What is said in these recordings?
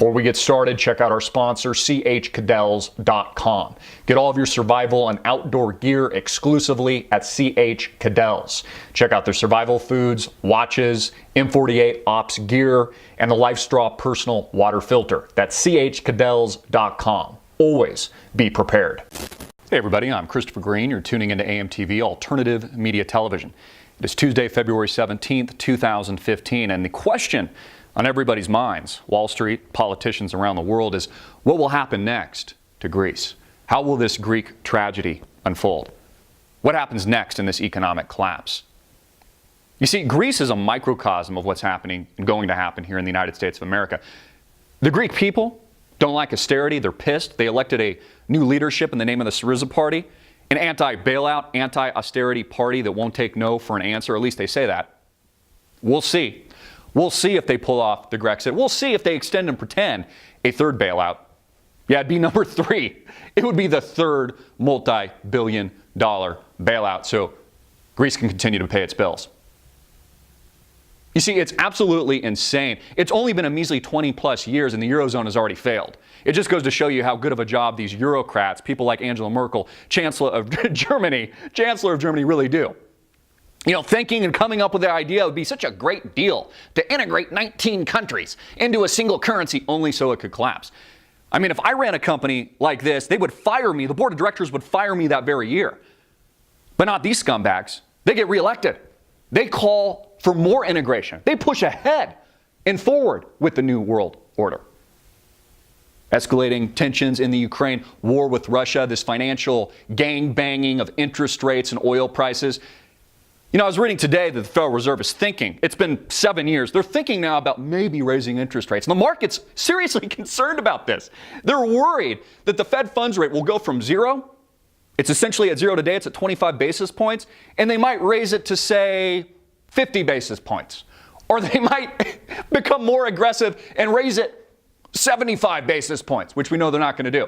Before we get started, check out our sponsor, chcadells.com. Get all of your survival and outdoor gear exclusively at CH Cadells. Check out their survival foods, watches, M48 Ops gear, and the LifeStraw personal water filter. That's chcadells.com. Always be prepared. Hey everybody, I'm Christopher Green. You're tuning into AMTV Alternative Media Television. It is Tuesday, February 17th, 2015, and the question on everybody's minds, Wall Street, politicians around the world, is what will happen next to Greece? How will this Greek tragedy unfold? What happens next in this economic collapse? You see, Greece is a microcosm of what's happening and going to happen here in the United States of America. The Greek people don't like austerity. They're pissed. They elected a new leadership in the name of the Syriza Party, an anti-bailout, anti-austerity party that won't take no for an answer. At least they say that. We'll see. We'll see if they pull off the Grexit. We'll see if they extend and pretend a third bailout. Yeah, it'd be number 3. It would be the third multi-billion-dollar bailout so Greece can continue to pay its bills. You see, it's absolutely insane. It's only been a measly 20-plus years and the Eurozone has already failed. It just goes to show you how good of a job these Eurocrats, people like Angela Merkel, Chancellor of Germany, really do. You know, thinking and coming up with the idea would be such a great deal to integrate 19 countries into a single currency only so it could collapse. I mean, if I ran a company like this, they would fire me. The board of directors would fire me that very year. But not these scumbags. They get reelected. They call for more integration. They push ahead and forward with the new world order. Escalating tensions in the Ukraine war with Russia, this financial gang-banging of interest rates and oil prices. You know, I was reading today that the Federal Reserve is thinking, it's been 7 years, they're thinking now about maybe raising interest rates. And the market's seriously concerned about this. They're worried that the Fed funds rate will go from 0, it's essentially at 0 today, it's at 25 basis points, and they might raise it to, say, 50 basis points. Or they might become more aggressive and raise it 75 basis points, which we know they're not going to do.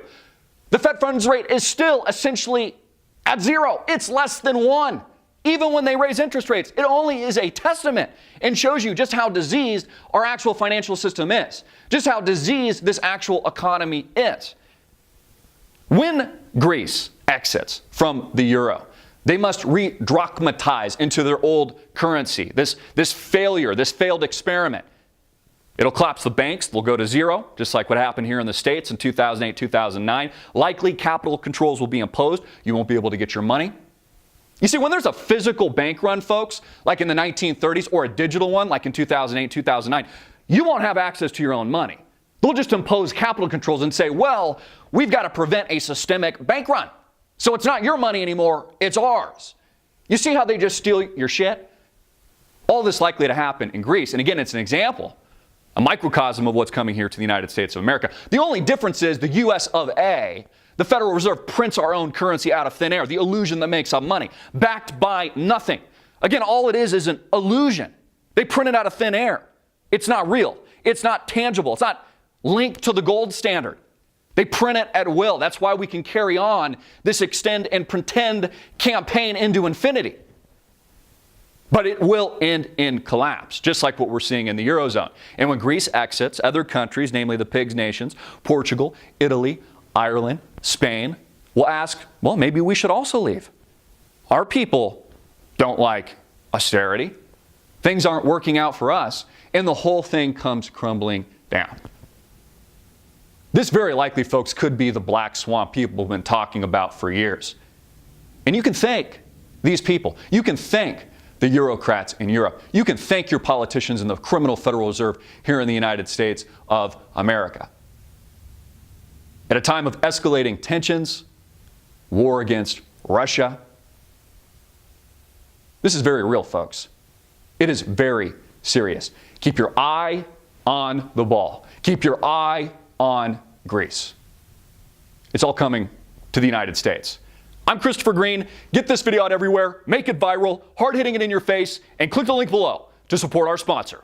The Fed funds rate is still essentially at 0. It's less than 1. Even when they raise interest rates, it only is a testament and shows you just how diseased our actual financial system is, just how diseased this actual economy is. When Greece exits from the euro, they must re-drachmatize into their old currency, this failure, this failed experiment. It'll collapse the banks, they'll go to 0, just like what happened here in the States in 2008, 2009. Likely capital controls will be imposed. You won't be able to get your money. You see, when there's a physical bank run, folks, like in the 1930s, or a digital one, like in 2008, 2009, you won't have access to your own money. They'll just impose capital controls and say, well, we've got to prevent a systemic bank run. So it's not your money anymore, it's ours. You see how they just steal your shit? All this likely to happen in Greece. And again, it's an example, a microcosm of what's coming here to the United States of America. The only difference is the U.S. of A., the Federal Reserve, prints our own currency out of thin air, the illusion that makes up money, backed by nothing. Again, all it is an illusion. They print it out of thin air. It's not real. It's not tangible. It's not linked to the gold standard. They print it at will. That's why we can carry on this extend and pretend campaign into infinity. But it will end in collapse, just like what we're seeing in the Eurozone. And when Greece exits, other countries, namely the PIGS nations, Portugal, Italy, Ireland, Spain, will ask, well, maybe we should also leave. Our people don't like austerity. Things aren't working out for us, and the whole thing comes crumbling down. This very likely, folks, could be the black swan people have been talking about for years. And you can thank these people. You can thank the Eurocrats in Europe. You can thank your politicians in the criminal Federal Reserve here in the United States of America. At a time of escalating tensions, war against Russia, this is very real, folks. It is very serious. Keep your eye on the ball. Keep your eye on Greece. It's all coming to the United States. I'm Christopher Green. Get this video out everywhere, make it viral, hard hitting it in your face, and click the link below to support our sponsor.